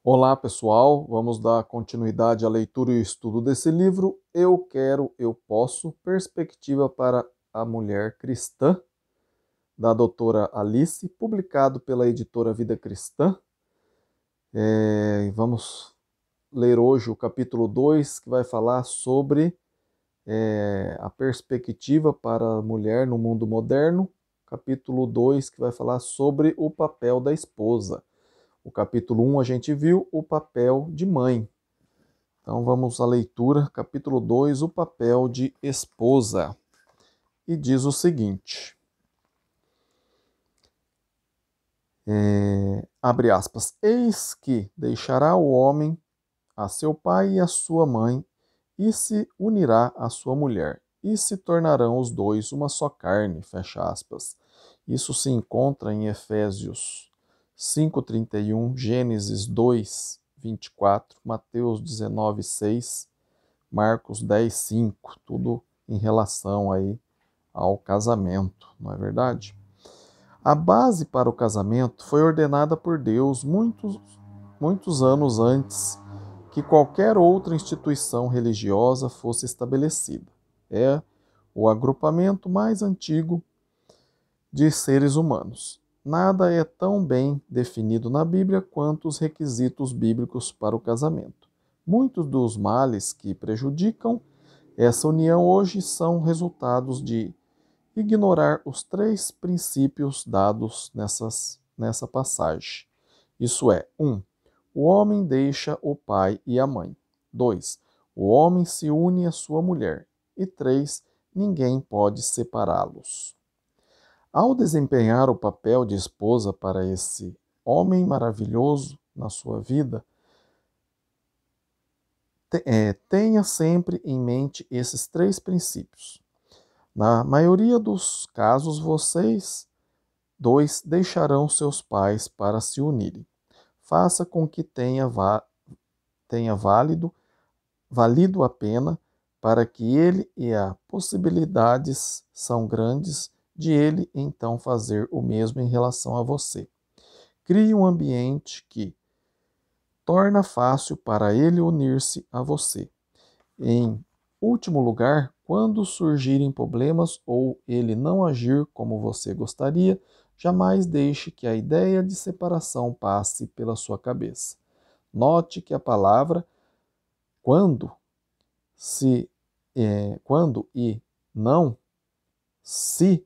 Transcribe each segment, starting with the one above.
Olá, pessoal. Vamos dar continuidade à leitura e estudo desse livro. Eu quero, eu posso. Perspectiva para a mulher cristã, da doutora Alice, publicado pela editora Vida Cristã. Vamos ler hoje o capítulo 2, que vai falar sobre a perspectiva para a mulher no mundo moderno. Capítulo 2, que vai falar sobre o papel da esposa. O capítulo 1 a gente viu o papel de mãe. Então vamos à leitura, capítulo 2, o papel de esposa. E diz o seguinte, abre aspas, eis que deixará o homem a seu pai e a sua mãe, e se unirá à sua mulher, e se tornarão os dois uma só carne, fecha aspas. Isso se encontra em Efésios 5:31, Gênesis 2:24, Mateus 19:6, Marcos 10:5, tudo em relação aí ao casamento, não é verdade? A base para o casamento foi ordenada por Deus muitos anos antes que qualquer outra instituição religiosa fosse estabelecida. É o agrupamento mais antigo de seres humanos. Nada é tão bem definido na Bíblia quanto os requisitos bíblicos para o casamento. Muitos dos males que prejudicam essa união hoje são resultados de ignorar os três princípios dados nessa passagem. Isso é, 1. O homem deixa o pai e a mãe. 2. O homem se une à sua mulher. E 3. Ninguém pode separá-los. Ao desempenhar o papel de esposa para esse homem maravilhoso na sua vida, tenha sempre em mente esses três princípios. Na maioria dos casos, vocês dois deixarão seus pais para se unirem. Faça com que tenha valido a pena para que ele e as possibilidades são grandes de ele então fazer o mesmo em relação a você. Crie um ambiente que torna fácil para ele unir-se a você. Em último lugar, quando surgirem problemas ou ele não agir como você gostaria, jamais deixe que a ideia de separação passe pela sua cabeça. Note que a palavra quando, quando e não se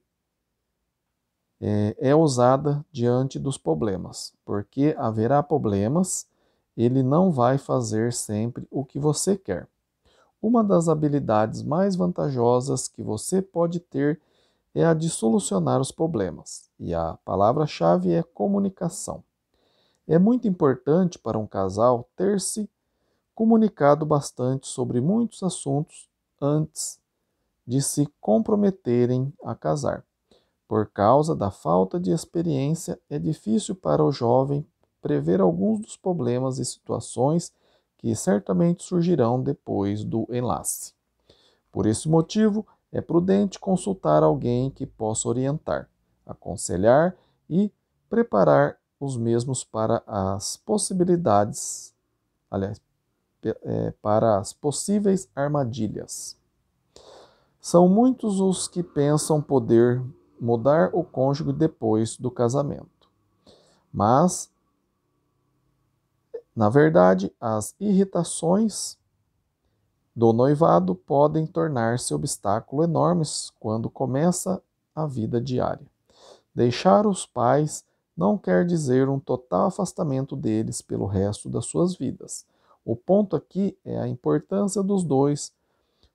é usada diante dos problemas, porque haverá problemas, ele não vai fazer sempre o que você quer. Uma das habilidades mais vantajosas que você pode ter é a de solucionar os problemas, e a palavra-chave é comunicação. É muito importante para um casal ter se comunicado bastante sobre muitos assuntos antes de se comprometerem a casar. Por causa da falta de experiência, é difícil para o jovem prever alguns dos problemas e situações que certamente surgirão depois do enlace. Por esse motivo, é prudente consultar alguém que possa orientar, aconselhar e preparar os mesmos para as possibilidades, aliás, para as possíveis armadilhas. São muitos os que pensam poder mudar o cônjuge depois do casamento. Mas, na verdade, as irritações do noivado podem tornar-se obstáculos enormes quando começa a vida diária. Deixar os pais não quer dizer um total afastamento deles pelo resto das suas vidas. O ponto aqui é a importância dos dois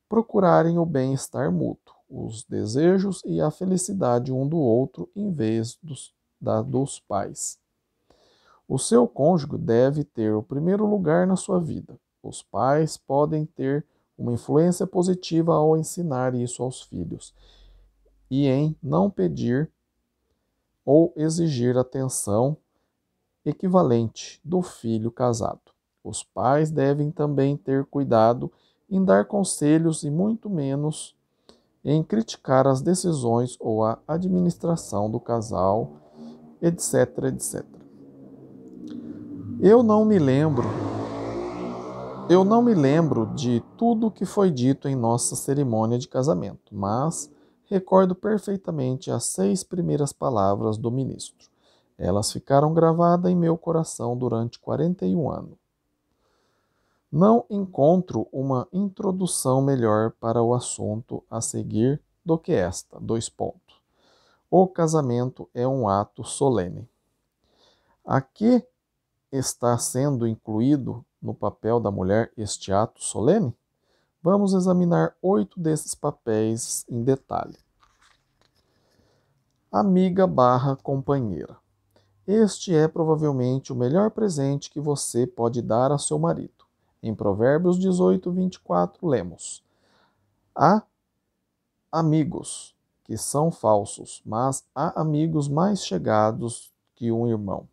procurarem o bem-estar mútuo, os desejos e a felicidade um do outro em vez dos pais. O seu cônjuge deve ter o primeiro lugar na sua vida. Os pais podem ter uma influência positiva ao ensinar isso aos filhos e em não pedir ou exigir atenção equivalente do filho casado. Os pais devem também ter cuidado em dar conselhos e muito menos em criticar as decisões ou a administração do casal, etc, etc. Eu não me lembro, eu não me lembro de tudo que foi dito em nossa cerimônia de casamento, mas recordo perfeitamente as 6 primeiras palavras do ministro. Elas ficaram gravadas em meu coração durante 41 anos. Não encontro uma introdução melhor para o assunto a seguir do que esta. Dois pontos. O casamento é um ato solene. A que está sendo incluído no papel da mulher este ato solene? Vamos examinar 8 desses papéis em detalhe. Amiga barra companheira. Este é provavelmente o melhor presente que você pode dar a seu marido. Em Provérbios 18, 24, lemos: há amigos que são falsos, mas há amigos mais chegados que um irmão.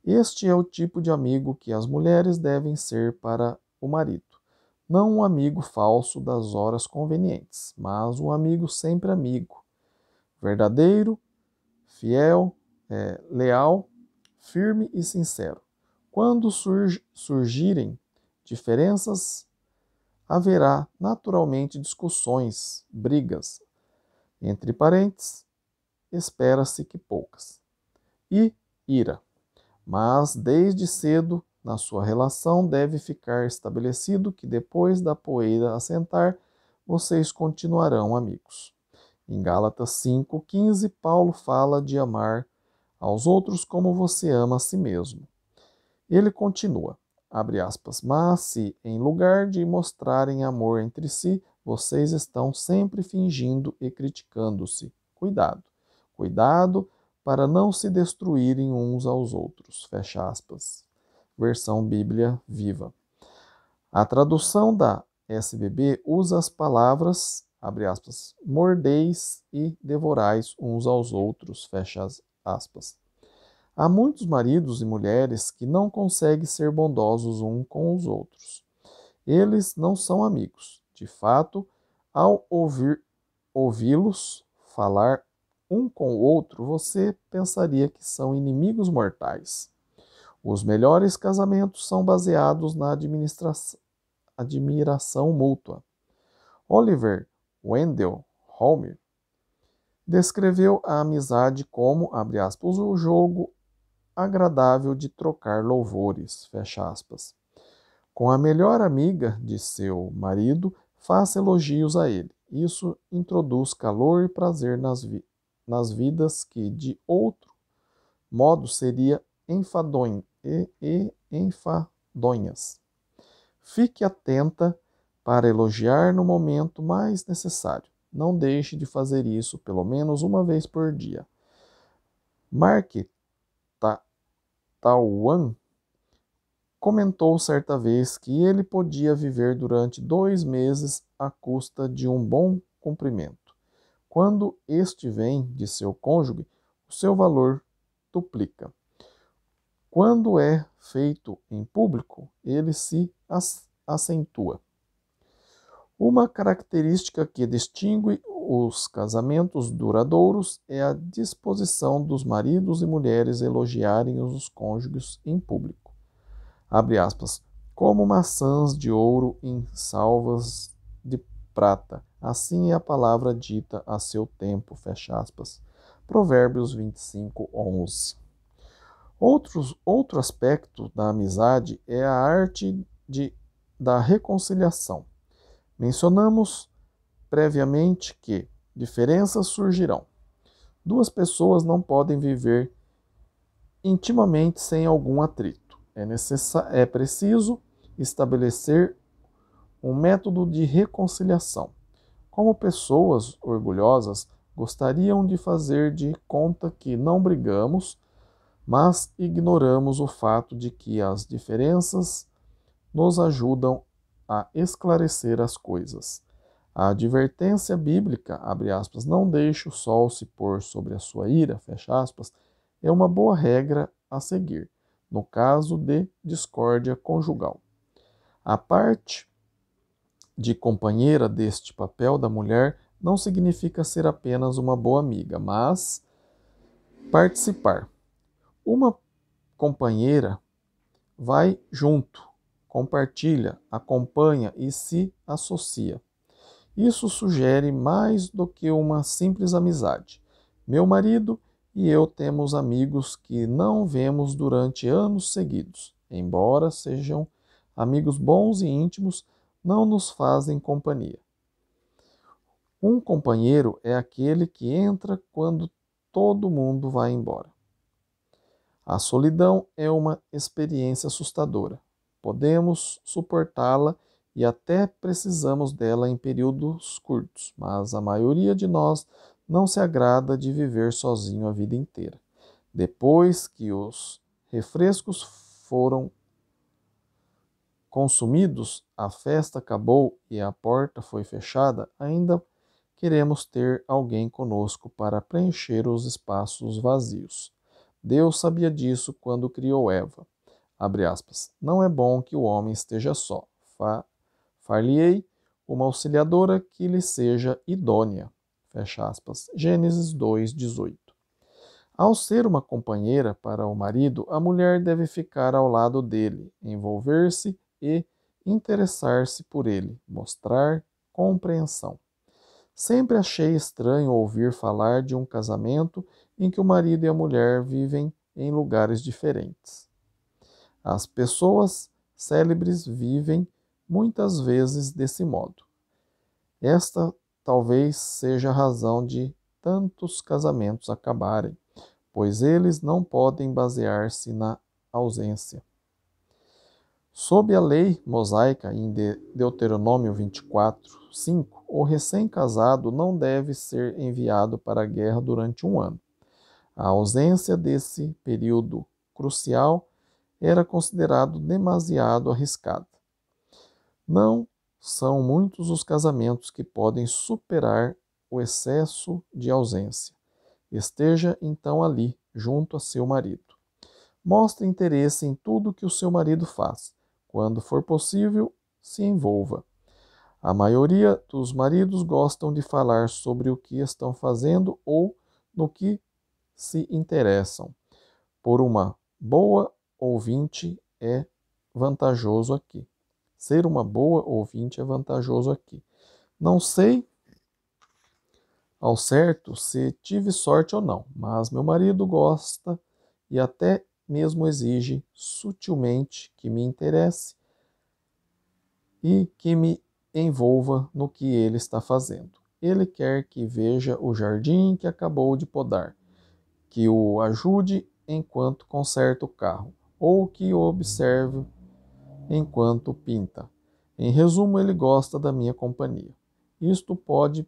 Este é o tipo de amigo que as mulheres devem ser para o marido. Não um amigo falso das horas convenientes, mas um amigo sempre amigo. Verdadeiro, fiel, leal, firme e sincero. Quando surgirem diferenças, haverá naturalmente discussões, brigas. Entre parentes, espera-se que poucas. E ira. Mas desde cedo, na sua relação, deve ficar estabelecido que depois da poeira assentar, vocês continuarão amigos. Em Gálatas 5,15, Paulo fala de amar aos outros como você ama a si mesmo. Ele continua, abre aspas, mas se, em lugar de mostrarem amor entre si, vocês estão sempre fingindo e criticando-se. Cuidado, cuidado para não se destruírem uns aos outros. Fecha aspas. Versão Bíblia Viva. A tradução da SBB usa as palavras, abre aspas, mordeis e devorais uns aos outros, fecha aspas. Há muitos maridos e mulheres que não conseguem ser bondosos uns com os outros. Eles não são amigos. De fato, ao ouvi-los falar um com o outro, você pensaria que são inimigos mortais. Os melhores casamentos são baseados na admiração mútua. Oliver Wendell Holmes descreveu a amizade como, abre aspas, o jogo agradável de trocar louvores, fecha aspas. Com a melhor amiga de seu marido, faça elogios a ele. Isso introduz calor e prazer nas vidas que, de outro modo, seria enfadonhas. Fique atenta para elogiar no momento mais necessário. Não deixe de fazer isso pelo menos uma vez por dia. Mark Twain comentou certa vez que ele podia viver durante 2 meses à custa de um bom cumprimento. Quando este vem de seu cônjuge, o seu valor duplica. Quando é feito em público, ele se acentua. Uma característica que distingue os casamentos duradouros é a disposição dos maridos e mulheres elogiarem os cônjuges em público. Abre aspas, como maçãs de ouro em salvas de prata, assim é a palavra dita a seu tempo, fecha aspas. Provérbios 25, 11. Outro aspecto da amizade é a arte da reconciliação. Mencionamos previamente que diferenças surgirão. 2 pessoas não podem viver intimamente sem algum atrito. É preciso estabelecer um método de reconciliação. Como pessoas orgulhosas, gostariam de fazer de conta que não brigamos, mas ignoramos o fato de que as diferenças nos ajudam a esclarecer as coisas. A advertência bíblica, abre aspas, não deixe o sol se pôr sobre a sua ira, fecha aspas, é uma boa regra a seguir, no caso de discórdia conjugal. A parte de companheira deste papel da mulher não significa ser apenas uma boa amiga, mas participar. Uma companheira vai junto, compartilha, acompanha e se associa. Isso sugere mais do que uma simples amizade. Meu marido e eu temos amigos que não vemos durante anos seguidos. Embora sejam amigos bons e íntimos, não nos fazem companhia. Um companheiro é aquele que entra quando todo mundo vai embora. A solidão é uma experiência assustadora. Podemos suportá-la e até precisamos dela em períodos curtos, mas a maioria de nós não se agrada de viver sozinho a vida inteira. Depois que os refrescos foram consumidos, a festa acabou e a porta foi fechada, ainda queremos ter alguém conosco para preencher os espaços vazios. Deus sabia disso quando criou Eva. Abre aspas. Não é bom que o homem esteja só. Far-lhe-ei uma auxiliadora que lhe seja idônea. Fecha aspas. Gênesis 2:18. Ao ser uma companheira para o marido, a mulher deve ficar ao lado dele, envolver-se e interessar-se por ele, mostrar compreensão. Sempre achei estranho ouvir falar de um casamento em que o marido e a mulher vivem em lugares diferentes. As pessoas célebres vivem muitas vezes desse modo. Esta talvez seja a razão de tantos casamentos acabarem, pois eles não podem basear-se na ausência. Sob a lei mosaica, em Deuteronômio 24:5, o recém-casado não deve ser enviado para a guerra durante um ano. A ausência desse período crucial era considerado demasiado arriscada. Não são muitos os casamentos que podem superar o excesso de ausência. Esteja então ali, junto a seu marido. Mostre interesse em tudo que o seu marido faz. Quando for possível, se envolva. A maioria dos maridos gostam de falar sobre o que estão fazendo ou no que se interessam. Por uma boa ouvinte é vantajoso aqui. Ser uma boa ouvinte é vantajoso aqui. Não sei ao certo se tive sorte ou não, mas meu marido gosta e até mesmo exige sutilmente que me interesse e que me envolva no que ele está fazendo. Ele quer que veja o jardim que acabou de podar, que o ajude enquanto conserta o carro, ou que o observe enquanto pinta. Em resumo, ele gosta da minha companhia. Isto pode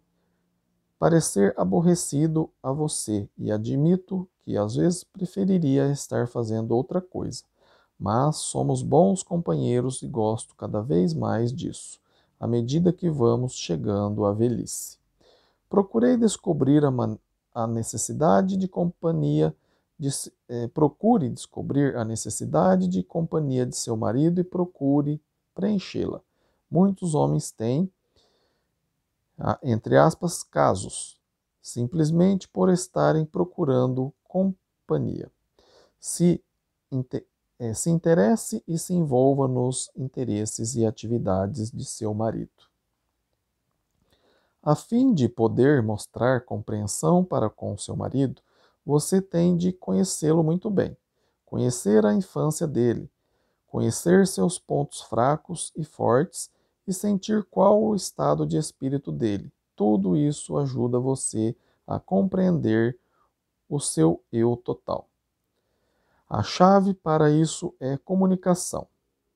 parecer aborrecido a você, e admito que às vezes preferiria estar fazendo outra coisa. Mas somos bons companheiros e gosto cada vez mais disso, à medida que vamos chegando à velhice. Procurei descobrir a necessidade de companhia procure descobrir a necessidade de companhia de seu marido e procure preenchê-la. Muitos homens têm, entre aspas, casos, simplesmente por estarem procurando companhia. Se interesse e se envolva nos interesses e atividades de seu marido. A fim de poder mostrar compreensão para com seu marido, você tem de conhecê-lo muito bem, conhecer a infância dele, conhecer seus pontos fracos e fortes e sentir qual o estado de espírito dele. Tudo isso ajuda você a compreender o seu eu total. A chave para isso é comunicação,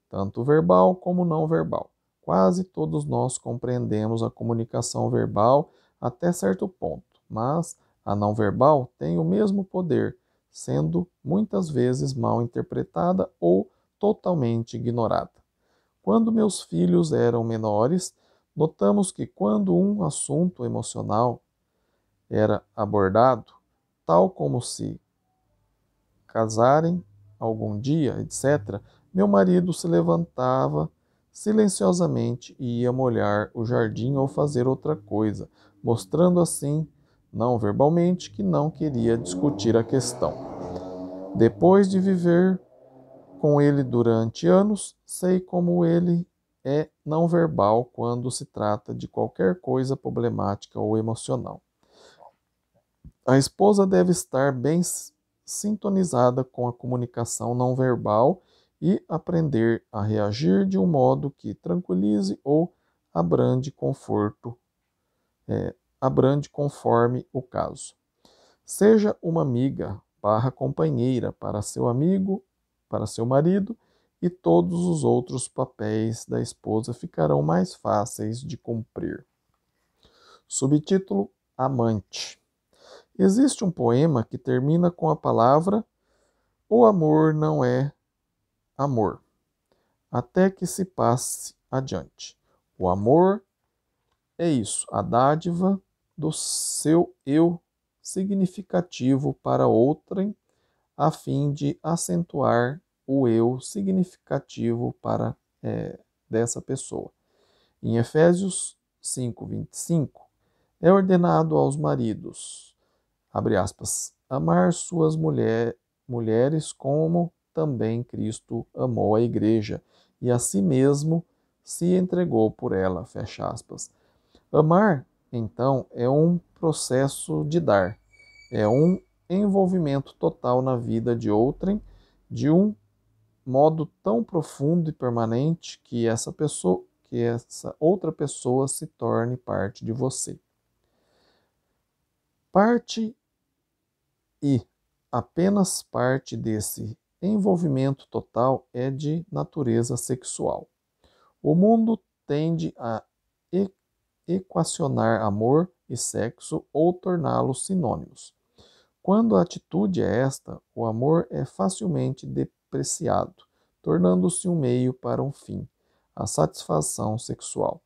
tanto verbal como não verbal. Quase todos nós compreendemos a comunicação verbal até certo ponto, mas a não verbal tem o mesmo poder, sendo muitas vezes mal interpretada ou totalmente ignorada. Quando meus filhos eram menores, notamos que quando um assunto emocional era abordado, tal como se casarem algum dia, etc., meu marido se levantava silenciosamente e ia molhar o jardim ou fazer outra coisa, mostrando assim, não verbalmente, que não queria discutir a questão. Depois de viver com ele durante anos, sei como ele é não verbal quando se trata de qualquer coisa problemática ou emocional. A esposa deve estar bem sintonizada com a comunicação não verbal e aprender a reagir de um modo que tranquilize ou abrande conforto, abrande conforme o caso. Seja uma amiga barra companheira para seu amigo, para seu marido, e todos os outros papéis da esposa ficarão mais fáceis de cumprir. Subtítulo: Amante. Existe um poema que termina com a palavra "O amor não é amor", até que se passe adiante. O amor é isso, a dádiva do seu eu significativo para outrem, a fim de acentuar o eu significativo para dessa pessoa. Em Efésios 5:25, é ordenado aos maridos, abre aspas, amar suas mulheres como também Cristo amou a igreja e a si mesmo se entregou por ela, fecha aspas. Amar, então, é um processo de dar, é um envolvimento total na vida de outrem, de um modo tão profundo e permanente que essa outra pessoa se torne parte de você. Parte e apenas parte desse envolvimento total é de natureza sexual. O mundo tende a equacionar amor e sexo ou torná-los sinônimos. Quando a atitude é esta, o amor é facilmente depreciado, tornando-se um meio para um fim, a satisfação sexual.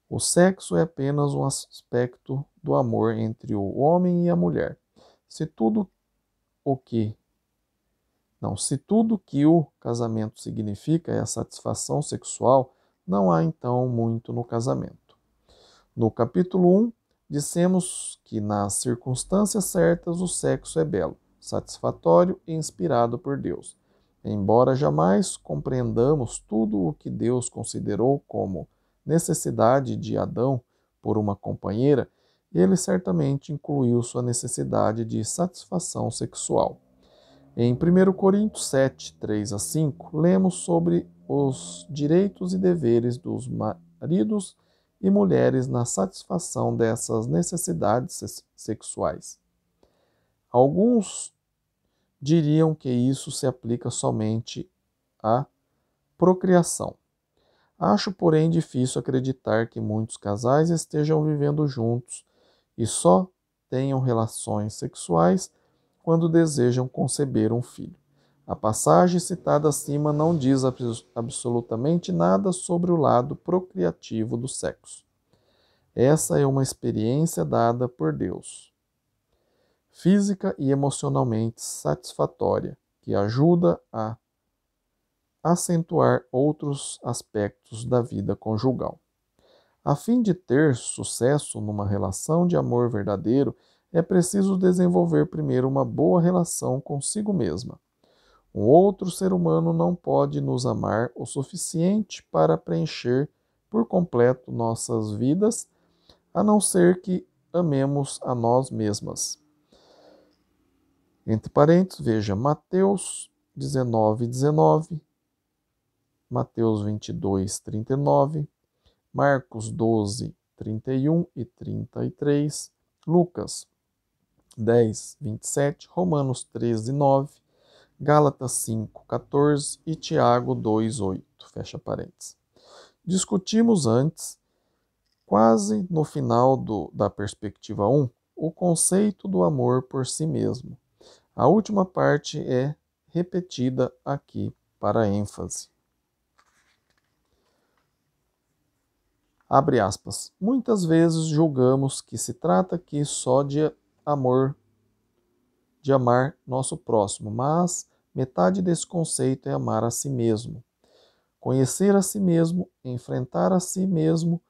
O sexo é apenas um aspecto do amor entre o homem e a mulher. Se tudo o que se tudo que o casamento significa é a satisfação sexual, não há então muito no casamento. No capítulo 1, dissemos que nas circunstâncias certas o sexo é belo, satisfatório e inspirado por Deus. Embora jamais compreendamos tudo o que Deus considerou como necessidade de Adão por uma companheira, ele certamente incluiu sua necessidade de satisfação sexual. Em 1 Coríntios 7, 3 a 5, lemos sobre os direitos e deveres dos maridos e mulheres na satisfação dessas necessidades sexuais. Alguns diriam que isso se aplica somente à procriação. Acho, porém, difícil acreditar que muitos casais estejam vivendo juntos e só tenham relações sexuais quando desejam conceber um filho. A passagem citada acima não diz absolutamente nada sobre o lado procriativo do sexo. Essa é uma experiência dada por Deus, física e emocionalmente satisfatória, que ajuda a acentuar outros aspectos da vida conjugal. A fim de ter sucesso numa relação de amor verdadeiro, é preciso desenvolver primeiro uma boa relação consigo mesma. Um outro ser humano não pode nos amar o suficiente para preencher por completo nossas vidas, a não ser que amemos a nós mesmas. Entre parênteses, veja Mateus 19:19, Mateus 22:39, Marcos 12:31 e 33, Lucas 10:27, Romanos 13:9, Gálatas 5:14 e Tiago 2:8, fecha parênteses. Discutimos antes, quase no final da perspectiva 1, o conceito do amor por si mesmo. A última parte é repetida aqui para ênfase. Abre aspas. Muitas vezes julgamos que se trata aqui só de amor, de amar nosso próximo, mas metade desse conceito é amar a si mesmo. Conhecer a si mesmo, enfrentar a si mesmo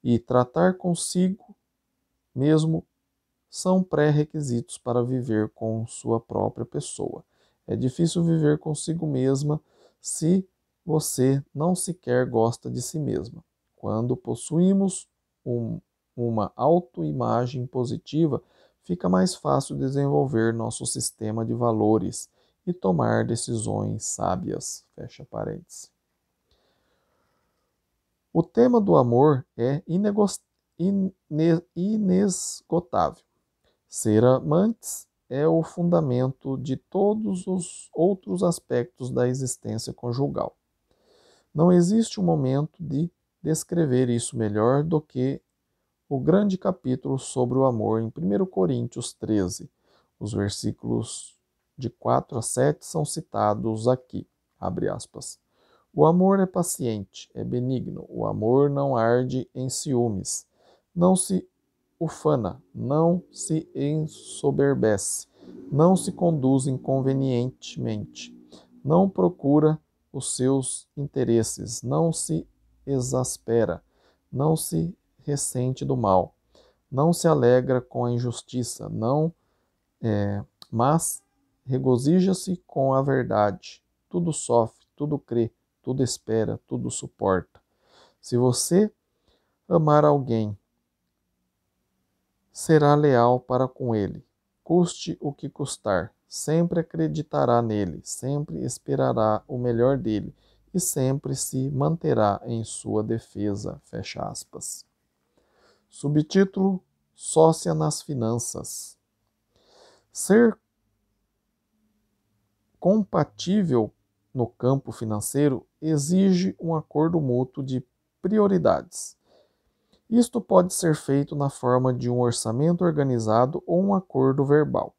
e tratar consigo mesmo são pré-requisitos para viver com sua própria pessoa. É difícil viver consigo mesma se você não sequer gosta de si mesma. Quando possuímos uma autoimagem positiva, fica mais fácil desenvolver nosso sistema de valores e tomar decisões sábias. Fecha parênteses. O tema do amor é inesgotável. Ser amantes é o fundamento de todos os outros aspectos da existência conjugal. Não existe um momento de descrever isso melhor do que o grande capítulo sobre o amor em 1 Coríntios 13. Os versículos de 4 a 7 são citados aqui. Abre aspas. O amor é paciente, é benigno. O amor não arde em ciúmes. Não se ufana, não se ensoberbece, não se conduz inconvenientemente, não procura os seus interesses, não se exaspera, não se ressente do mal, não se alegra com a injustiça, mas regozija-se com a verdade. Tudo sofre, tudo crê, tudo espera, tudo suporta. Se você amar alguém, será leal para com ele, custe o que custar, sempre acreditará nele, sempre esperará o melhor dele e sempre se manterá em sua defesa. Fecha aspas. Subtítulo: Sócia nas finanças. Ser compatível no campo financeiro exige um acordo mútuo de prioridades. Isto pode ser feito na forma de um orçamento organizado ou um acordo verbal.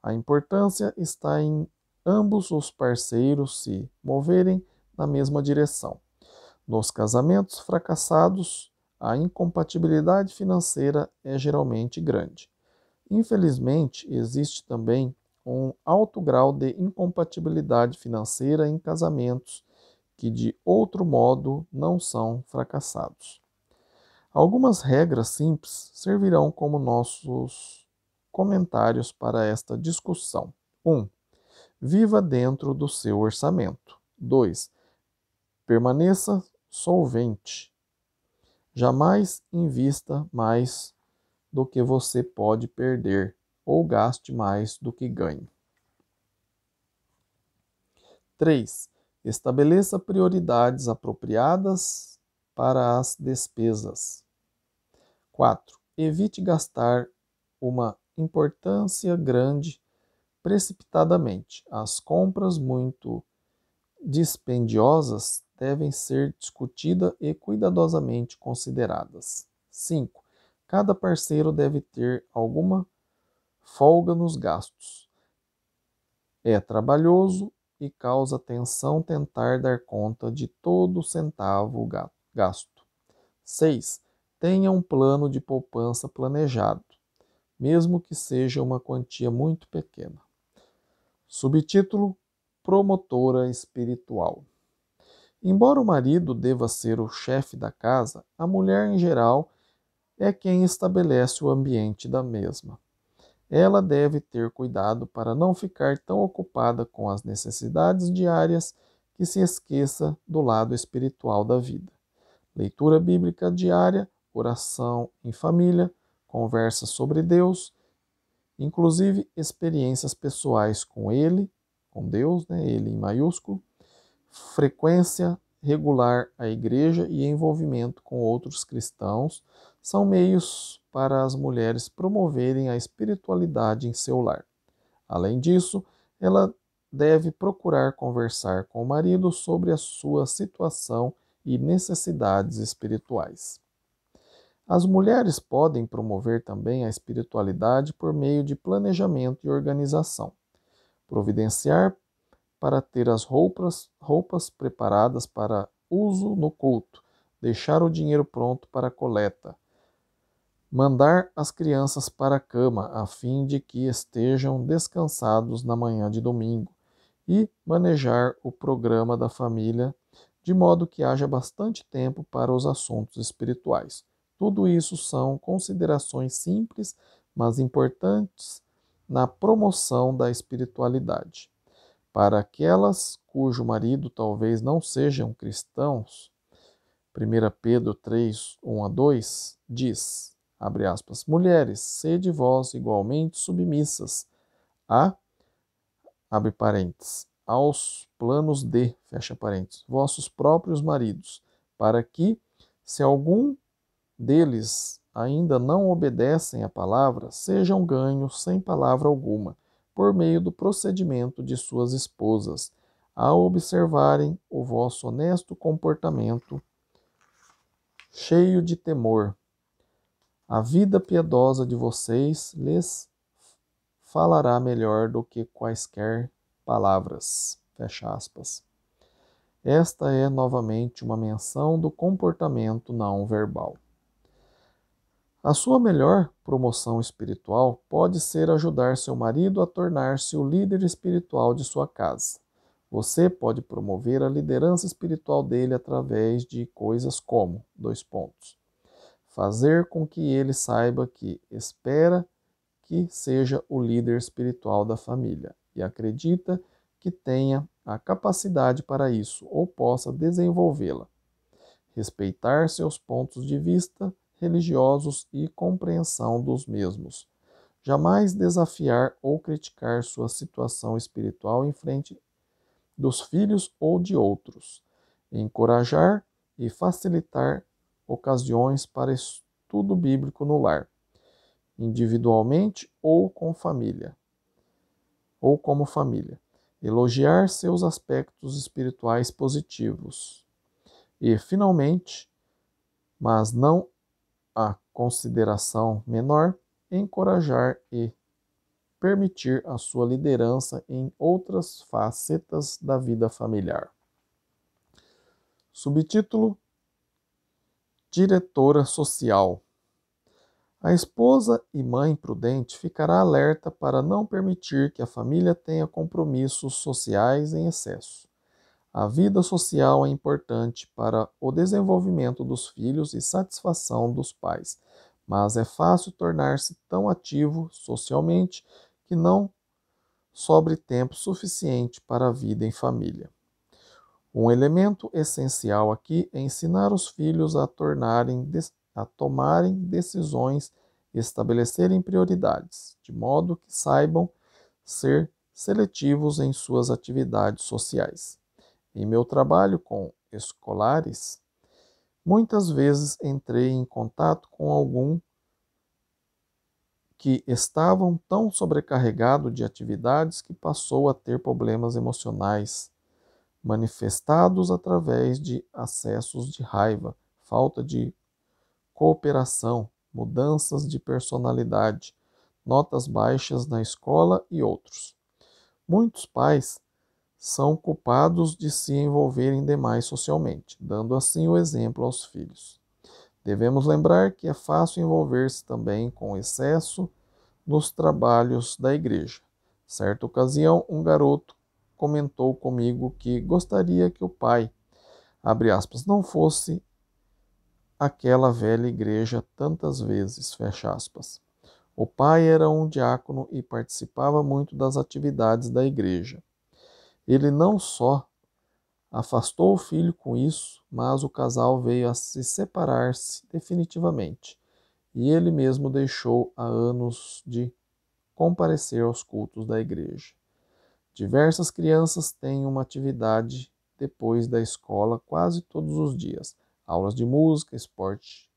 A importância está em ambos os parceiros se moverem na mesma direção. Nos casamentos fracassados, a incompatibilidade financeira é geralmente grande. Infelizmente, existe também um alto grau de incompatibilidade financeira em casamentos que, de outro modo, não são fracassados. Algumas regras simples servirão como nossos comentários para esta discussão. 1. Viva dentro do seu orçamento. 2. Permaneça solvente. Jamais invista mais do que você pode perder ou gaste mais do que ganhe. 3. Estabeleça prioridades apropriadas para as despesas. 4. Evite gastar uma importância grande precipitadamente. As compras muito dispendiosas devem ser discutidas e cuidadosamente consideradas. 5. Cada parceiro deve ter alguma folga nos gastos. É trabalhoso e causa tensão tentar dar conta de todo centavo gasto. 6. Tenha um plano de poupança planejado, mesmo que seja uma quantia muito pequena. Subtítulo: Promotora espiritual. Embora o marido deva ser o chefe da casa, a mulher, em geral, é quem estabelece o ambiente da mesma. Ela deve ter cuidado para não ficar tão ocupada com as necessidades diárias que se esqueça do lado espiritual da vida. Leitura bíblica diária, oração em família, conversa sobre Deus, inclusive experiências pessoais com Ele, com Deus, Ele em maiúsculo, frequência regular à igreja e envolvimento com outros cristãos são meios para as mulheres promoverem a espiritualidade em seu lar. Além disso, ela deve procurar conversar com o marido sobre a sua situação e necessidades espirituais. As mulheres podem promover também a espiritualidade por meio de planejamento e organização, providenciar para ter as roupas preparadas para uso no culto, deixar o dinheiro pronto para a coleta, mandar as crianças para a cama a fim de que estejam descansados na manhã de domingo e manejar o programa da família de modo que haja bastante tempo para os assuntos espirituais. Tudo isso são considerações simples, mas importantes na promoção da espiritualidade. Para aquelas cujo marido talvez não sejam cristãos, 1 Pedro 3, 1 a 2, diz, abre aspas, mulheres, sede vós igualmente submissas a, abre parênteses, aos planos de, fecha parênteses, vossos próprios maridos, para que, se algum deles ainda não obedecem à palavra, sejam ganhos sem palavra alguma, por meio do procedimento de suas esposas, ao observarem o vosso honesto comportamento, cheio de temor. A vida piedosa de vocês lhes falará melhor do que quaisquer palavras. Fecha aspas. Esta é novamente uma menção do comportamento não verbal. A sua melhor promoção espiritual pode ser ajudar seu marido a tornar-se o líder espiritual de sua casa. Você pode promover a liderança espiritual dele através de coisas como, fazer com que ele saiba que espera que seja o líder espiritual da família e acredita que tenha a capacidade para isso ou possa desenvolvê-la. Respeitar seus pontos de vista religiosos e compreensão dos mesmos. Jamais desafiar ou criticar sua situação espiritual em frente dos filhos ou de outros. Encorajar e facilitar ocasiões para estudo bíblico no lar, individualmente ou com família, ou como família. Elogiar seus aspectos espirituais positivos. E, finalmente, mas não a consideração menor, encorajar e permitir a sua liderança em outras facetas da vida familiar. Subtítulo: Diretora social. A esposa e mãe prudente ficará alerta para não permitir que a família tenha compromissos sociais em excesso. A vida social é importante para o desenvolvimento dos filhos e satisfação dos pais, mas é fácil tornar-se tão ativo socialmente que não sobre tempo suficiente para a vida em família. Um elemento essencial aqui é ensinar os filhos a tomarem decisões e estabelecerem prioridades, de modo que saibam ser seletivos em suas atividades sociais. Em meu trabalho com escolares, muitas vezes entrei em contato com algum que estavam tão sobrecarregado de atividades que passou a ter problemas emocionais, manifestados através de acessos de raiva, falta de cooperação, mudanças de personalidade, notas baixas na escola e outros. Muitos pais são culpados de se envolverem demais socialmente, dando assim o exemplo aos filhos. Devemos lembrar que é fácil envolver-se também com excesso nos trabalhos da igreja. Certa ocasião, um garoto comentou comigo que gostaria que o pai, abre aspas, não fosse aquela velha igreja tantas vezes, fecha aspas. O pai era um diácono e participava muito das atividades da igreja. Ele não só afastou o filho com isso, mas o casal veio a se separar-se definitivamente, e ele mesmo deixou há anos de comparecer aos cultos da igreja. Diversas crianças têm uma atividade depois da escola quase todos os dias. Aulas de música, esporte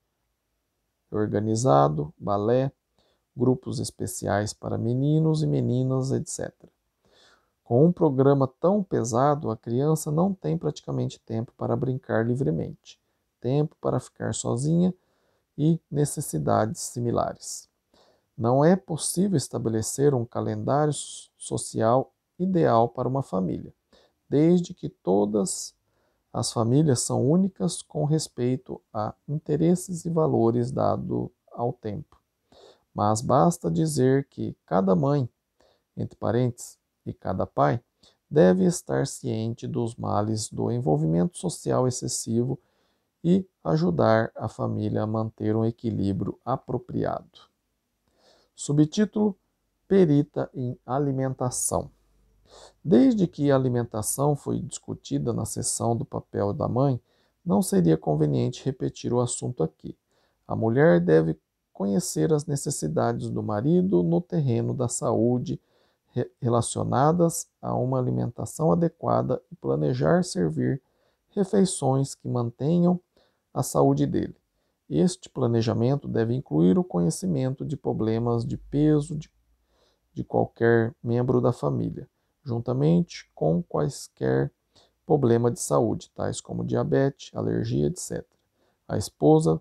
organizado, balé, grupos especiais para meninos e meninas, etc. Com um programa tão pesado, a criança não tem praticamente tempo para brincar livremente, tempo para ficar sozinha e necessidades similares. Não é possível estabelecer um calendário social ideal para uma família, desde que todas as famílias são únicas com respeito a interesses e valores dado ao tempo. Mas basta dizer que cada mãe, entre parênteses, e cada pai, deve estar ciente dos males do envolvimento social excessivo e ajudar a família a manter um equilíbrio apropriado. Subtítulo: Perita em alimentação. Desde que a alimentação foi discutida na sessão do papel da mãe, não seria conveniente repetir o assunto aqui. A mulher deve conhecer as necessidades do marido no terreno da saúde relacionadas a uma alimentação adequada e planejar servir refeições que mantenham a saúde dele. Este planejamento deve incluir o conhecimento de problemas de peso de qualquer membro da família, juntamente com quaisquer problemas de saúde, tais como diabetes, alergia, etc. A esposa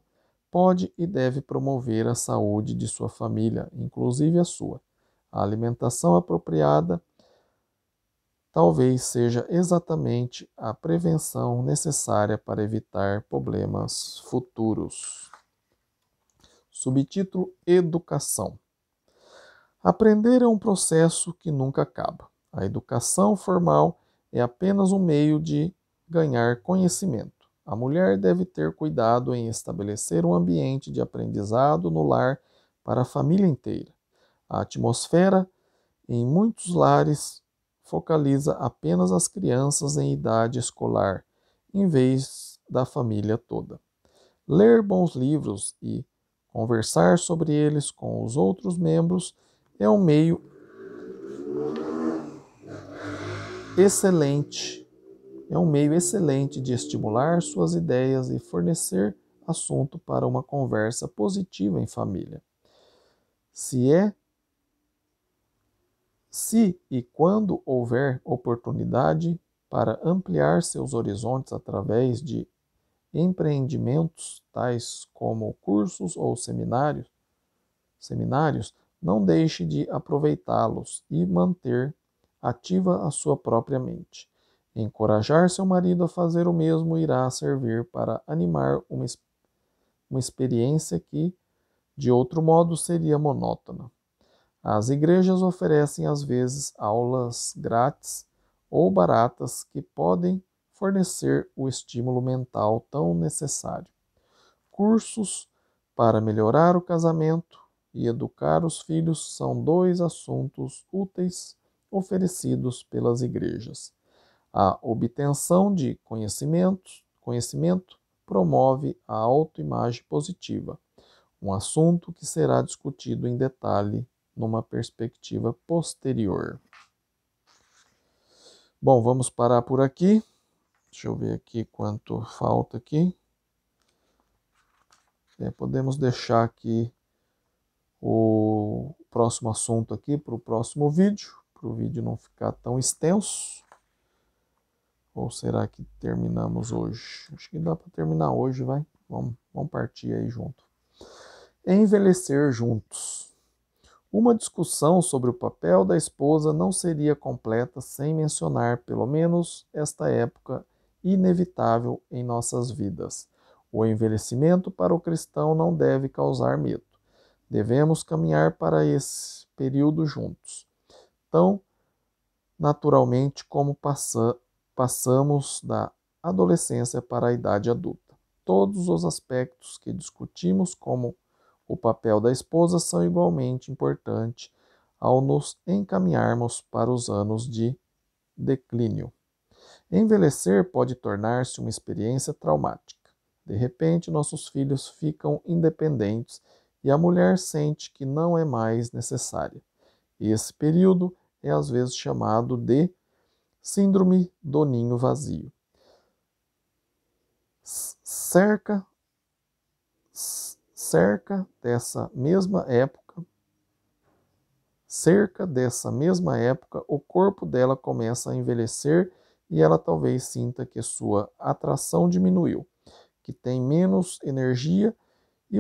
pode e deve promover a saúde de sua família, inclusive a sua. A alimentação apropriada talvez seja exatamente a prevenção necessária para evitar problemas futuros. Subtítulo: Educação. Aprender é um processo que nunca acaba. A educação formal é apenas um meio de ganhar conhecimento. A mulher deve ter cuidado em estabelecer um ambiente de aprendizado no lar para a família inteira. A atmosfera em muitos lares focaliza apenas as crianças em idade escolar, em vez da família toda. Ler bons livros e conversar sobre eles com os outros membros é um meio excelente, de estimular suas ideias e fornecer assunto para uma conversa positiva em família. Se e quando houver oportunidade para ampliar seus horizontes através de empreendimentos tais como cursos ou seminários, não deixe de aproveitá-los e manter ativa a sua própria mente. Encorajar seu marido a fazer o mesmo irá servir para animar uma experiência que, de outro modo, seria monótona. As igrejas oferecem às vezes aulas grátis ou baratas que podem fornecer o estímulo mental tão necessário. Cursos para melhorar o casamento e educar os filhos são dois assuntos úteis oferecidos pelas igrejas. A obtenção de conhecimento promove a autoimagem positiva, um assunto que será discutido em detalhe numa perspectiva posterior. Bom, vamos parar por aqui. Deixa eu ver aqui quanto falta aqui. Podemos deixar aqui o próximo assunto aqui para o próximo vídeo, para o vídeo não ficar tão extenso. Ou será que terminamos hoje? Acho que dá para terminar hoje, vai. Vamos partir aí junto. Envelhecer juntos. Uma discussão sobre o papel da esposa não seria completa sem mencionar, pelo menos, esta época inevitável em nossas vidas. O envelhecimento para o cristão não deve causar medo. Devemos caminhar para esse período juntos, tão naturalmente como passamos da adolescência para a idade adulta. Todos os aspectos que discutimos, como o papel da esposa, são igualmente importantes ao nos encaminharmos para os anos de declínio. Envelhecer pode tornar-se uma experiência traumática. De repente, nossos filhos ficam independentes e a mulher sente que não é mais necessária. Esse período é às vezes chamado de síndrome do ninho vazio. Cerca dessa mesma época, o corpo dela começa a envelhecer e ela talvez sinta que sua atração diminuiu, que tem menos energia e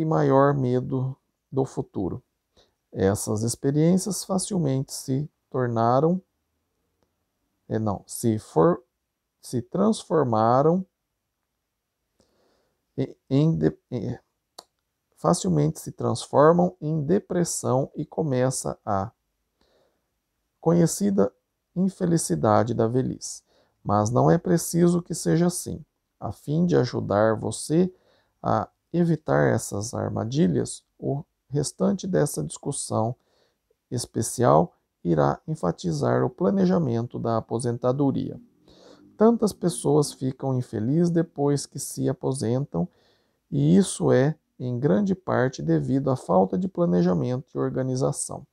maior medo do futuro. Essas experiências facilmente se transformaram em depressão e começa a conhecida infelicidade da velhice. Mas não é preciso que seja assim. A fim de ajudar você a evitar essas armadilhas, o restante dessa discussão especial irá enfatizar o planejamento da aposentadoria. Tantas pessoas ficam infelizes depois que se aposentam, e isso é, em grande parte, devido à falta de planejamento e organização.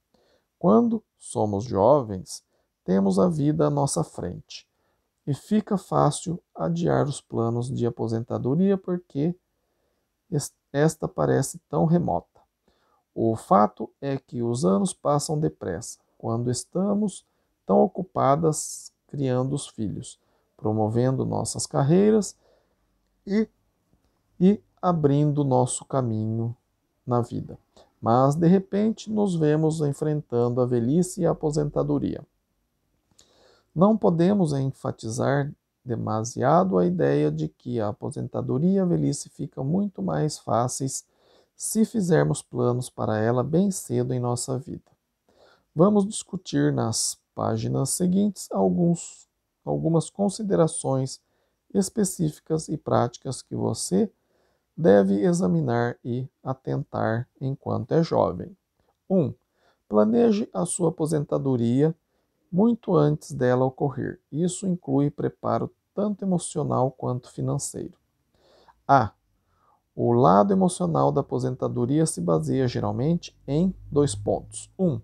Quando somos jovens, temos a vida à nossa frente e fica fácil adiar os planos de aposentadoria porque esta parece tão remota. O fato é que os anos passam depressa quando estamos tão ocupadas criando os filhos, promovendo nossas carreiras e, e abrindo nosso caminho na vida. Mas, de repente, nos vemos enfrentando a velhice e a aposentadoria. Não podemos enfatizar demasiado a ideia de que a aposentadoria e a velhice ficam muito mais fáceis se fizermos planos para ela bem cedo em nossa vida. Vamos discutir nas páginas seguintes algumas considerações específicas e práticas que você deve examinar e atentar enquanto é jovem. 1. Planeje a sua aposentadoria muito antes dela ocorrer. Isso inclui preparo tanto emocional quanto financeiro. A. O lado emocional da aposentadoria se baseia geralmente em 2 pontos. 1.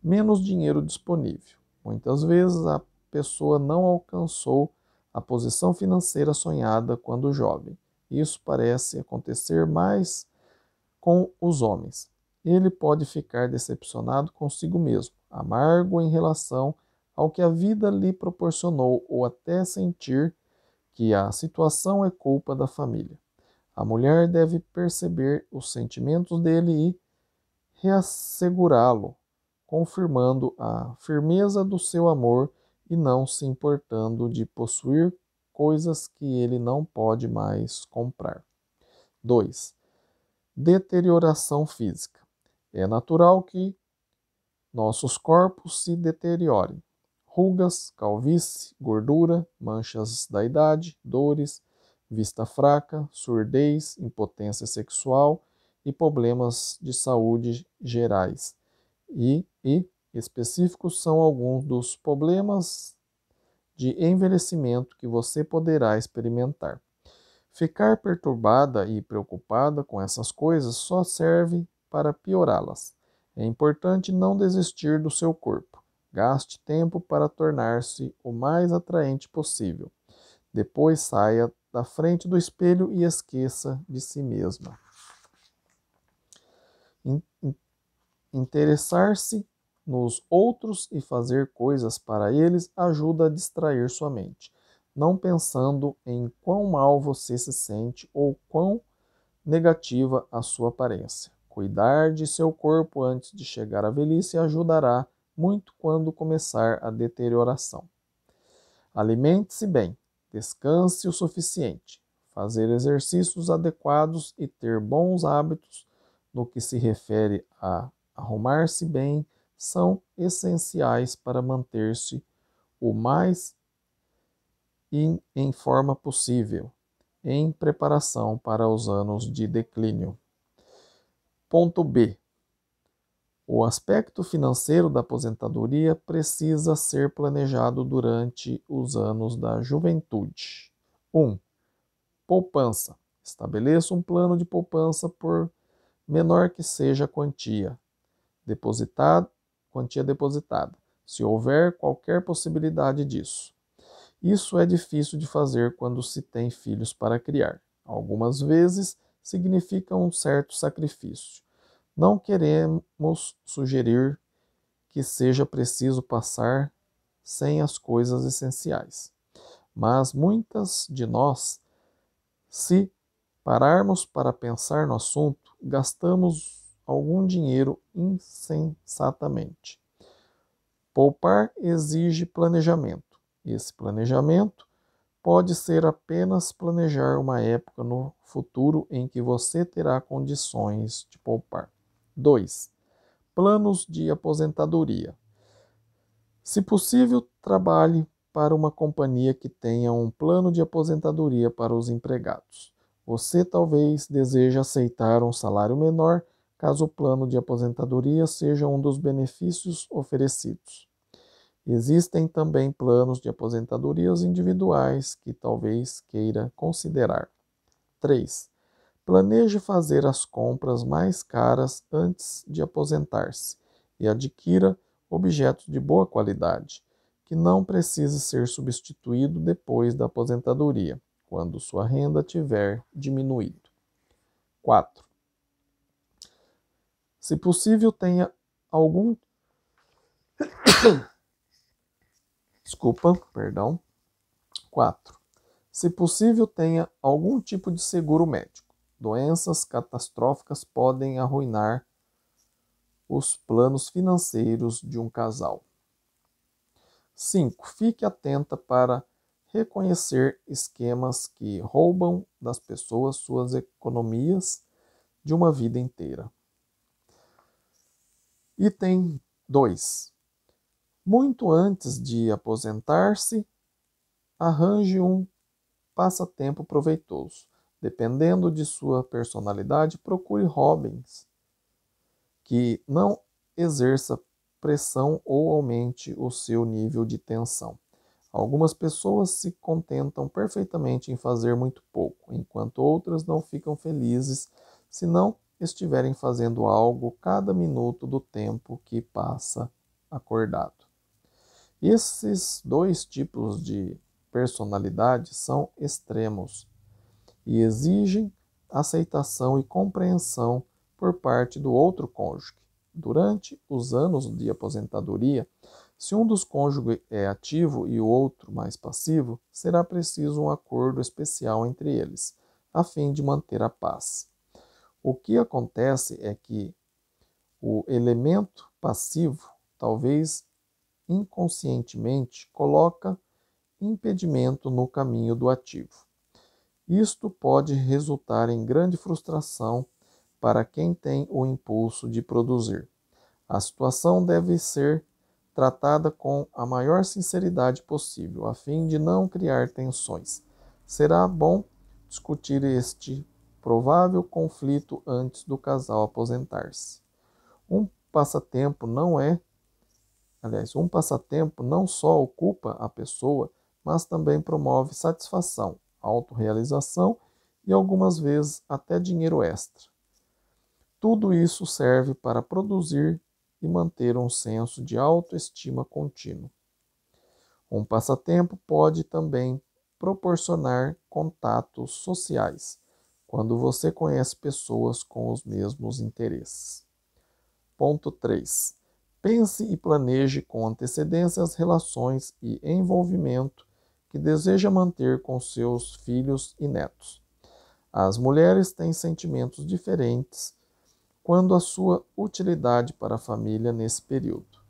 Menos dinheiro disponível. Muitas vezes a pessoa não alcançou a posição financeira sonhada quando jovem. Isso parece acontecer mais com os homens. Ele pode ficar decepcionado consigo mesmo, amargo em relação ao que a vida lhe proporcionou ou até sentir que a situação é culpa da família. A mulher deve perceber os sentimentos dele e reassegurá-lo, confirmando a firmeza do seu amor e não se importando de possuir coisas que ele não pode mais comprar. 2. Deterioração física. É natural que nossos corpos se deteriorem. Rugas, calvície, gordura, manchas da idade, dores, vista fraca, surdez, impotência sexual e problemas de saúde gerais. E específicos são alguns dos problemas de envelhecimento que você poderá experimentar. Ficar perturbada e preocupada com essas coisas só serve para piorá-las. É importante não desistir do seu corpo. Gaste tempo para tornar-se o mais atraente possível. Depois saia da frente do espelho e esqueça de si mesma. Interessar-se nos outros e fazer coisas para eles ajuda a distrair sua mente, não pensando em quão mal você se sente ou quão negativa a sua aparência. Cuidar de seu corpo antes de chegar à velhice ajudará muito quando começar a deterioração. Alimente-se bem, descanse o suficiente, fazer exercícios adequados e ter bons hábitos no que se refere a arrumar-se bem são essenciais para manter-se o mais em forma possível, em preparação para os anos de declínio. Ponto B. O aspecto financeiro da aposentadoria precisa ser planejado durante os anos da juventude. 1. Poupança. Estabeleça um plano de poupança por menor que seja a quantia depositada, se houver qualquer possibilidade disso. Isso é difícil de fazer quando se tem filhos para criar. Algumas vezes significa um certo sacrifício. Não queremos sugerir que seja preciso passar sem as coisas essenciais. Mas muitas de nós, se pararmos para pensar no assunto, gastamos algum dinheiro insensatamente. Poupar exige planejamento. Esse planejamento pode ser apenas planejar uma época no futuro em que você terá condições de poupar. 2. Planos de aposentadoria. Se possível, trabalhe para uma companhia que tenha um plano de aposentadoria para os empregados. Você talvez deseje aceitar um salário menor caso o plano de aposentadoria seja um dos benefícios oferecidos. Existem também planos de aposentadorias individuais que talvez queira considerar. 3. Planeje fazer as compras mais caras antes de aposentar-se e adquira objetos de boa qualidade, que não precise ser substituído depois da aposentadoria, quando sua renda tiver diminuído. 4. Se possível, tenha algum Perdão. 4. Se possível, tenha algum tipo de seguro médico. Doenças catastróficas podem arruinar os planos financeiros de um casal. 5. Fique atenta para reconhecer esquemas que roubam das pessoas suas economias de uma vida inteira. Item 2. Muito antes de aposentar-se, arranje um passatempo proveitoso. Dependendo de sua personalidade, procure hobbies que não exerça pressão ou aumente o seu nível de tensão. Algumas pessoas se contentam perfeitamente em fazer muito pouco, enquanto outras não ficam felizes se não estiverem fazendo algo cada minuto do tempo que passa acordado. Esses dois tipos de personalidade são extremos e exigem aceitação e compreensão por parte do outro cônjuge. Durante os anos de aposentadoria, se um dos cônjuges é ativo e o outro mais passivo, será preciso um acordo especial entre eles, a fim de manter a paz. O que acontece é que o elemento passivo, talvez inconscientemente, coloca impedimento no caminho do ativo. Isto pode resultar em grande frustração para quem tem o impulso de produzir. A situação deve ser tratada com a maior sinceridade possível, a fim de não criar tensões. Será bom discutir este provável conflito antes do casal aposentar-se. Um passatempo não só ocupa a pessoa, mas também promove satisfação, autorrealização e algumas vezes até dinheiro extra. Tudo isso serve para produzir e manter um senso de autoestima contínuo. Um passatempo pode também proporcionar contatos sociais, quando você conhece pessoas com os mesmos interesses. Ponto 3. Pense e planeje com antecedência as relações e envolvimento que deseja manter com seus filhos e netos. As mulheres têm sentimentos diferentes quando a sua utilidade para a família nesse período.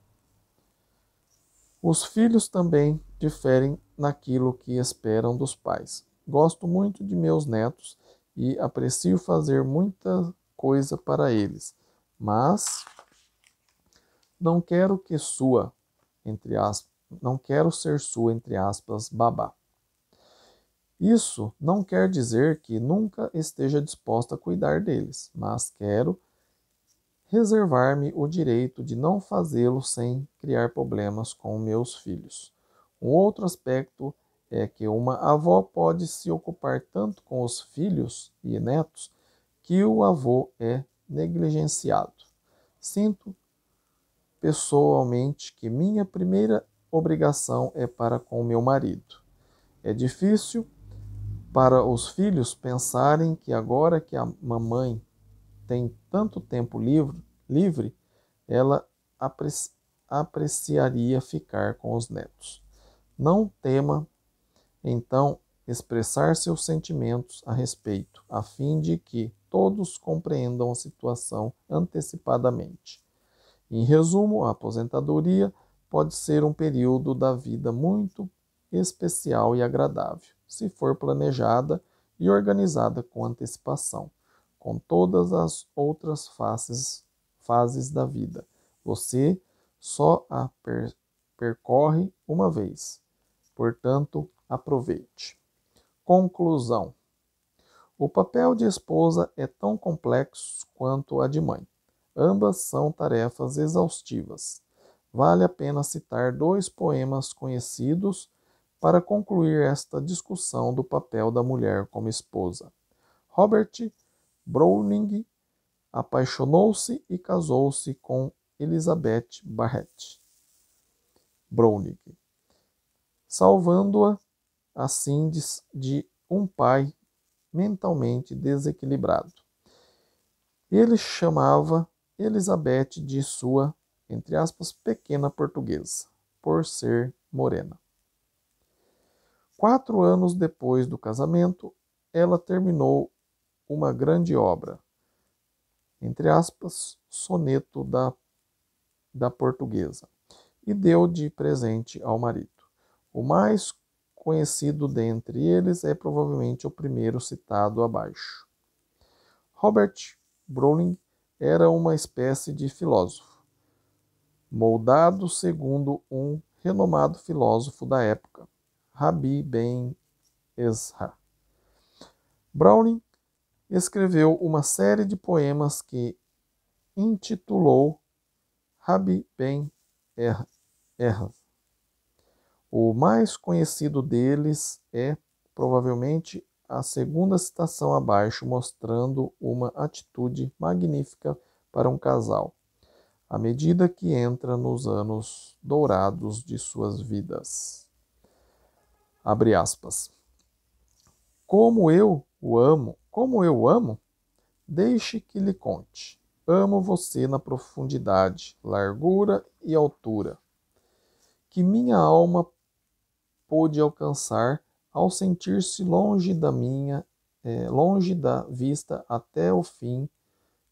Os filhos também diferem naquilo que esperam dos pais. Gosto muito de meus netos e aprecio fazer muita coisa para eles, mas não quero ser sua, entre aspas, babá. Isso não quer dizer que nunca esteja disposta a cuidar deles, mas quero reservar-me o direito de não fazê-lo sem criar problemas com meus filhos. Um outro aspecto é que uma avó pode se ocupar tanto com os filhos e netos que o avô é negligenciado. Sinto pessoalmente que minha primeira obrigação é para com meu marido. É difícil para os filhos pensarem que agora que a mamãe tem tanto tempo livre, ela apreciaria ficar com os netos. Não tema, então, expressar seus sentimentos a respeito, a fim de que todos compreendam a situação antecipadamente. Em resumo, a aposentadoria pode ser um período da vida muito especial e agradável, se for planejada e organizada com antecipação, com todas as outras fases da vida. Você só a percorre uma vez, portanto, aproveite. Conclusão: o papel de esposa é tão complexo quanto a de mãe. Ambas são tarefas exaustivas. Vale a pena citar 2 poemas conhecidos para concluir esta discussão do papel da mulher como esposa. Robert Browning apaixonou-se e casou-se com Elizabeth Barrett Browning, salvando-a assim de um pai mentalmente desequilibrado. Ele chamava Elizabeth de sua, entre aspas, pequena portuguesa, por ser morena. 4 anos depois do casamento, ela terminou uma grande obra, entre aspas, soneto da portuguesa, e deu de presente ao marido. O mais conhecido dentre eles é provavelmente o primeiro citado abaixo. Robert Browning era uma espécie de filósofo, moldado segundo um renomado filósofo da época, Rabi Ben Ezra. Browning escreveu uma série de poemas que intitulou Rabi Ben Ezra. O mais conhecido deles é, provavelmente, a segunda citação abaixo, mostrando uma atitude magnífica para um casal, à medida que entra nos anos dourados de suas vidas. Abre aspas. Como eu o amo, deixe que lhe conte. Amo você na profundidade, largura e altura, que minha alma pôde alcançar ao sentir-se longe da vista até o fim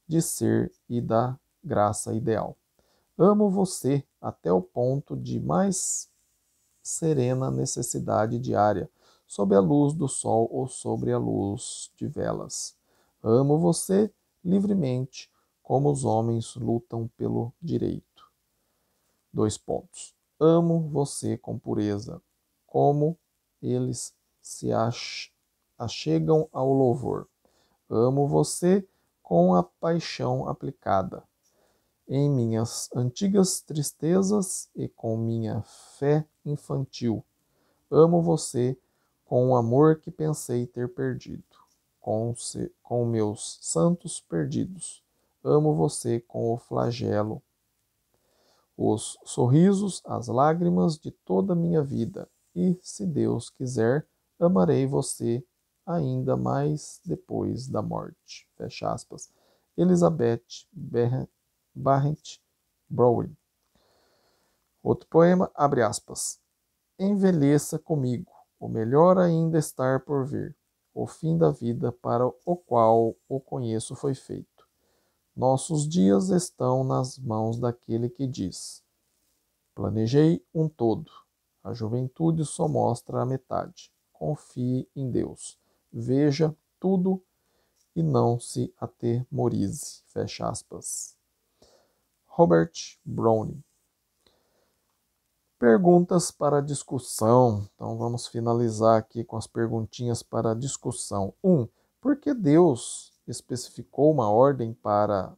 de ser e da graça ideal. Amo você até o ponto de mais serena necessidade diária, sob a luz do sol ou sobre a luz de velas. Amo você livremente, como os homens lutam pelo direito. 2 pontos. Amo você com pureza, como eles se achegam ao louvor. Amo você com a paixão aplicada em minhas antigas tristezas e com minha fé infantil. Amo você com o amor que pensei ter perdido, com meus santos perdidos. Amo você com o flagelo, os sorrisos, as lágrimas de toda a minha vida. E, se Deus quiser, amarei você ainda mais depois da morte. Fecha aspas. Elizabeth Barrett Browning. Outro poema, abre aspas. Envelheça comigo, o melhor ainda estar por vir. O fim da vida para o qual o conheço foi feito. Nossos dias estão nas mãos daquele que diz: planejei um todo. A juventude só mostra a metade. Confie em Deus. Veja tudo e não se atemorize. Fecha aspas. Robert Browning. Perguntas para discussão. Então vamos finalizar aqui com as perguntinhas para discussão. 1. Por que Deus especificou uma ordem para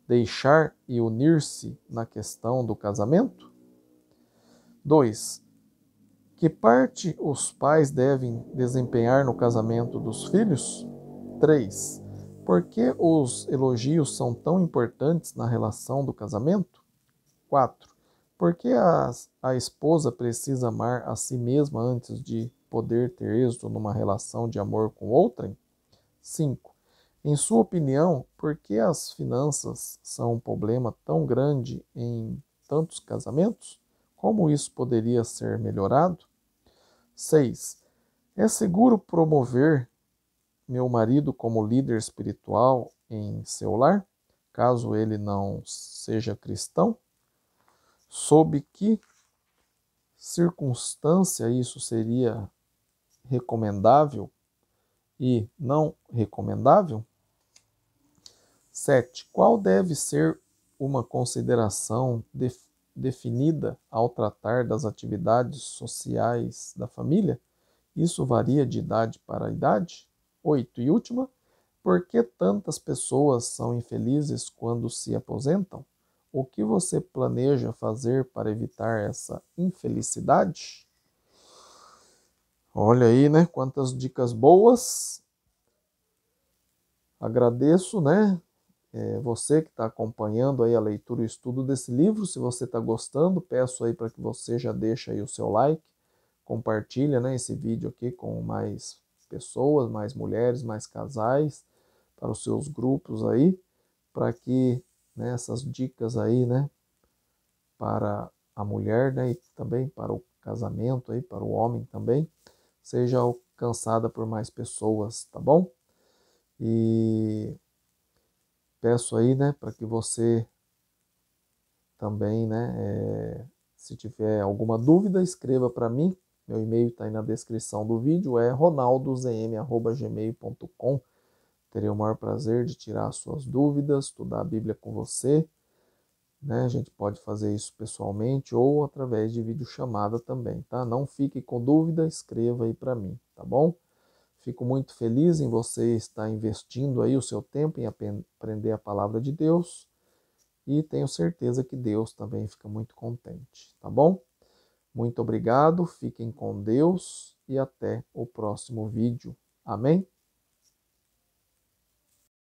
deixar e unir-se na questão do casamento? 2. Que parte os pais devem desempenhar no casamento dos filhos? 3. Por que os elogios são tão importantes na relação do casamento? 4. Por que a esposa precisa amar a si mesma antes de poder ter êxito numa relação de amor com outrem? 5. Em sua opinião, por que as finanças são um problema tão grande em tantos casamentos? Como isso poderia ser melhorado? 6. É seguro promover meu marido como líder espiritual em seu lar, caso ele não seja cristão? Sob que circunstância isso seria recomendável e não recomendável? 7. Qual deve ser uma consideração definida ao tratar das atividades sociais da família? Isso varia de idade para idade? 8. E última, Por que tantas pessoas são infelizes quando se aposentam? O que você planeja fazer para evitar essa infelicidade? Olha aí, né? Quantas dicas boas. Agradeço, né? Você que está acompanhando aí a leitura e o estudo desse livro. Se você está gostando, peço aí para que você já deixe aí o seu like, compartilha, né, esse vídeo aqui com mais pessoas, mais mulheres, mais casais, para os seus grupos aí, para que, né, essas dicas aí, né, para a mulher, né, e também para o casamento aí, para o homem também, seja alcançada por mais pessoas, tá bom? E peço aí, né, para que você também, né, se tiver alguma dúvida, escreva para mim. Meu e-mail está aí na descrição do vídeo, é ronaldozm@gmail.com. Terei o maior prazer de tirar as suas dúvidas, estudar a Bíblia com você, né? A gente pode fazer isso pessoalmente ou através de videochamada também, tá? Não fique com dúvida, escreva aí para mim, tá bom? Fico muito feliz em você estar investindo aí o seu tempo em aprender a palavra de Deus e tenho certeza que Deus também fica muito contente, tá bom? Muito obrigado, fiquem com Deus e até o próximo vídeo. Amém?